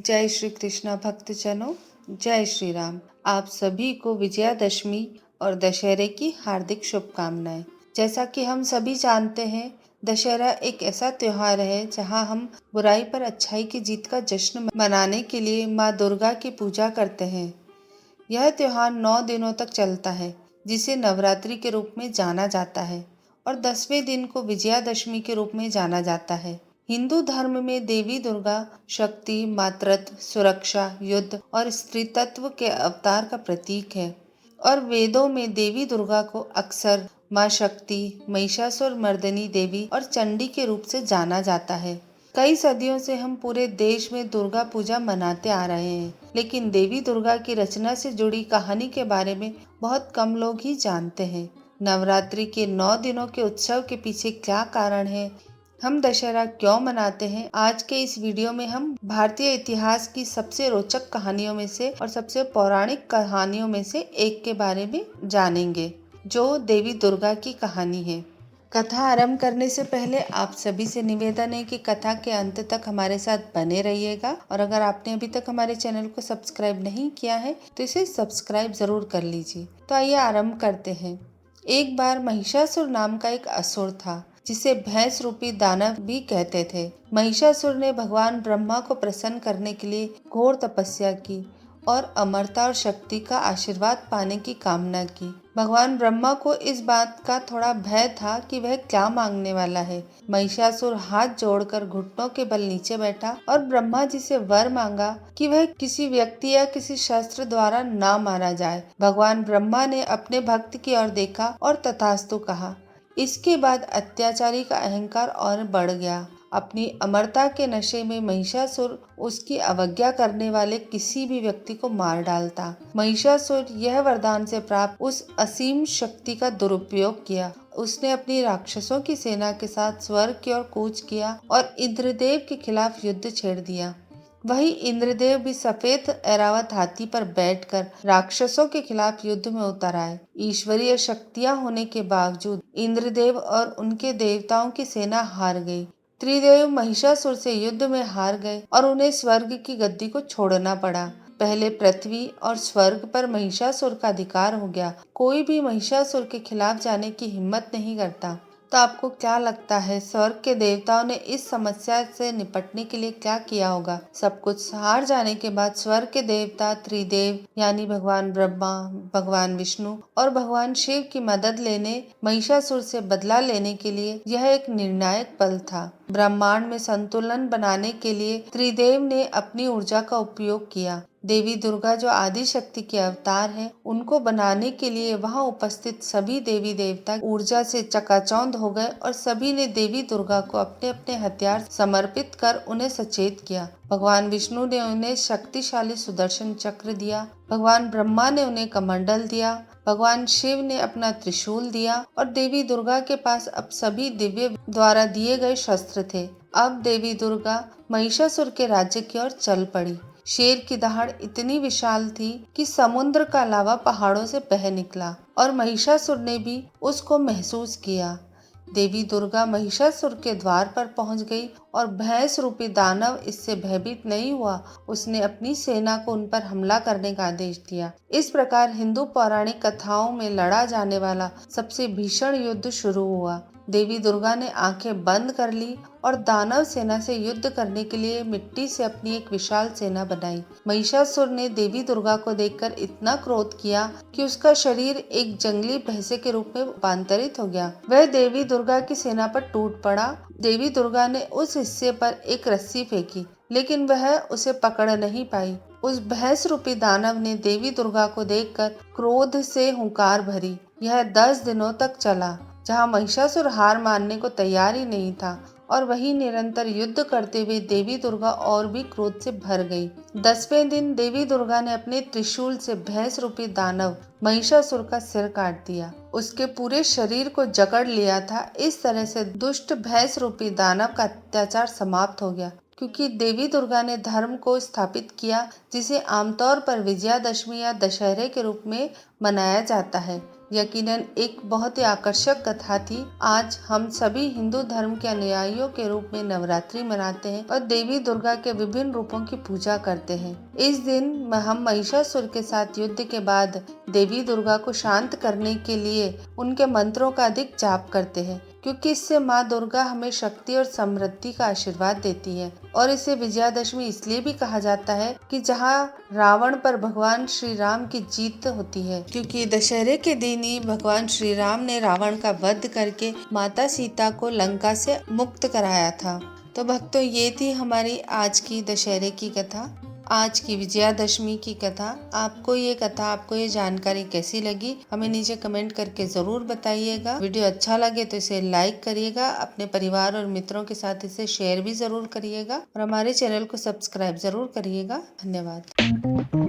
जय श्री कृष्णा भक्तजनों, जय श्री राम। आप सभी को विजयादशमी और दशहरे की हार्दिक शुभकामनाएं। जैसा कि हम सभी जानते हैं, दशहरा एक ऐसा त्योहार है जहां हम बुराई पर अच्छाई की जीत का जश्न मनाने के लिए माँ दुर्गा की पूजा करते हैं। यह त्योहार 9 दिनों तक चलता है, जिसे नवरात्रि के रूप में जाना जाता है और 10वें दिन को विजयादशमी के रूप में जाना जाता है। हिंदू धर्म में देवी दुर्गा शक्ति, मातृत्व, सुरक्षा, युद्ध और स्त्रीत्व के अवतार का प्रतीक है और वेदों में देवी दुर्गा को अक्सर माँ शक्ति, महिषासुर मर्दिनी देवी और चंडी के रूप से जाना जाता है। कई सदियों से हम पूरे देश में दुर्गा पूजा मनाते आ रहे हैं, लेकिन देवी दुर्गा की रचना से जुड़ी कहानी के बारे में बहुत कम लोग ही जानते हैं। नवरात्रि के 9 दिनों के उत्सव के पीछे क्या कारण है, हम दशहरा क्यों मनाते हैं, आज के इस वीडियो में हम भारतीय इतिहास की सबसे रोचक कहानियों में से और सबसे पौराणिक कहानियों में से एक के बारे में जानेंगे, जो देवी दुर्गा की कहानी है। कथा आरंभ करने से पहले आप सभी से निवेदन है कि कथा के अंत तक हमारे साथ बने रहिएगा और अगर आपने अभी तक हमारे चैनल को सब्सक्राइब नहीं किया है तो इसे सब्सक्राइब जरूर कर लीजिए। तो आइए आरंभ करते हैं। एक बार महिषासुर नाम का एक असुर था, जिसे भैंस रूपी दानव भी कहते थे। महिषासुर ने भगवान ब्रह्मा को प्रसन्न करने के लिए घोर तपस्या की और अमरता और शक्ति का आशीर्वाद पाने की कामना की। भगवान ब्रह्मा को इस बात का थोड़ा भय था कि वह क्या मांगने वाला है। महिषासुर हाथ जोड़कर घुटनों के बल नीचे बैठा और ब्रह्मा जी से वर मांगा कि वह किसी व्यक्ति या किसी शस्त्र द्वारा ना मारा जाए। भगवान ब्रह्मा ने अपने भक्त की ओर देखा और तथास्तु कहा। इसके बाद अत्याचारी का अहंकार और बढ़ गया। अपनी अमरता के नशे में महिषासुर उसकी अवज्ञा करने वाले किसी भी व्यक्ति को मार डालता। महिषासुर यह वरदान से प्राप्त उस असीम शक्ति का दुरुपयोग किया। उसने अपनी राक्षसों की सेना के साथ स्वर्ग की ओर कूच किया और इंद्रदेव के खिलाफ युद्ध छेड़ दिया। वही इंद्रदेव भी सफेद ऐरावत हाथी पर बैठकर राक्षसों के खिलाफ युद्ध में उतर आए। ईश्वरीय शक्तियां होने के बावजूद इंद्रदेव और उनके देवताओं की सेना हार गई। त्रिदेव महिषासुर से युद्ध में हार गए और उन्हें स्वर्ग की गद्दी को छोड़ना पड़ा। पहले पृथ्वी और स्वर्ग पर महिषासुर का अधिकार हो गया। कोई भी महिषासुर के खिलाफ जाने की हिम्मत नहीं करता। तो आपको क्या लगता है, स्वर्ग के देवताओं ने इस समस्या से निपटने के लिए क्या किया होगा? सब कुछ हार जाने के बाद स्वर्ग के देवता त्रिदेव यानी भगवान ब्रह्मा, भगवान विष्णु और भगवान शिव की मदद लेने महिषासुर से बदला लेने के लिए यह एक निर्णायक पल था। ब्रह्मांड में संतुलन बनाने के लिए त्रिदेव ने अपनी ऊर्जा का उपयोग किया। देवी दुर्गा जो आदि शक्ति के अवतार हैं, उनको बनाने के लिए वहां उपस्थित सभी देवी देवता ऊर्जा से चकाचौंध हो गए और सभी ने देवी दुर्गा को अपने अपने हथियार समर्पित कर उन्हें सचेत किया। भगवान विष्णु ने उन्हें शक्तिशाली सुदर्शन चक्र दिया, भगवान ब्रह्मा ने उन्हें कमंडल दिया, भगवान शिव ने अपना त्रिशूल दिया और देवी दुर्गा के पास अब सभी दिव्य द्वारा दिए गए शस्त्र थे। अब देवी दुर्गा महिषासुर के राज्य की ओर चल पड़ी। शेर की दहाड़ इतनी विशाल थी कि समुद्र का लावा पहाड़ों से बह निकला और महिषासुर ने भी उसको महसूस किया। देवी दुर्गा महिषासुर के द्वार पर पहुंच गई और भैंस रूपी दानव इससे भयभीत नहीं हुआ। उसने अपनी सेना को उन पर हमला करने का आदेश दिया। इस प्रकार हिंदू पौराणिक कथाओं में लड़ा जाने वाला सबसे भीषण युद्ध शुरू हुआ। देवी दुर्गा ने आंखें बंद कर ली और दानव सेना से युद्ध करने के लिए मिट्टी से अपनी एक विशाल सेना बनाई। महिषासुर ने देवी दुर्गा को देखकर इतना क्रोध किया कि उसका शरीर एक जंगली भैंसे के रूप में रूपांतरित हो गया। वह देवी दुर्गा की सेना पर टूट पड़ा। देवी दुर्गा ने उस हिस्से पर एक रस्सी फेंकी, लेकिन वह उसे पकड़ नहीं पाई। उस भैंस रूपी दानव ने देवी दुर्गा को देखकर क्रोध से हुंकार भरी। यह 10 दिनों तक चला, जहाँ महिषासुर हार मानने को तैयार ही नहीं था और वही निरंतर युद्ध करते हुए देवी दुर्गा और भी क्रोध से भर गई। 10वें दिन देवी दुर्गा ने अपने त्रिशूल से भैंस रूपी दानव महिषासुर का सिर काट दिया। उसके पूरे शरीर को जकड़ लिया था। इस तरह से दुष्ट भैंस रूपी दानव का अत्याचार समाप्त हो गया, क्योंकि देवी दुर्गा ने धर्म को स्थापित किया, जिसे आमतौर पर विजयादशमी या दशहरे के रूप में मनाया जाता है। यकीनन एक बहुत ही आकर्षक कथा थी। आज हम सभी हिंदू धर्म के अनुयायियों के रूप में नवरात्रि मनाते हैं और देवी दुर्गा के विभिन्न रूपों की पूजा करते हैं। इस दिन हम महिषासुर के साथ युद्ध के बाद देवी दुर्गा को शांत करने के लिए उनके मंत्रों का अधिक जाप करते हैं, क्योंकि इससे माँ दुर्गा हमें शक्ति और समृद्धि का आशीर्वाद देती है। और इसे विजयादशमी इसलिए भी कहा जाता है कि जहाँ रावण पर भगवान श्री राम की जीत होती है, क्योंकि दशहरे के दिन ही भगवान श्री राम ने रावण का वध करके माता सीता को लंका से मुक्त कराया था। तो भक्तों, ये थी हमारी आज की दशहरे की कथा, आज की विजयादशमी की कथा। आपको ये जानकारी कैसी लगी, हमें नीचे कमेंट करके जरूर बताइएगा। वीडियो अच्छा लगे तो इसे लाइक करिएगा, अपने परिवार और मित्रों के साथ इसे शेयर भी जरूर करिएगा और हमारे चैनल को सब्सक्राइब जरूर करिएगा। धन्यवाद।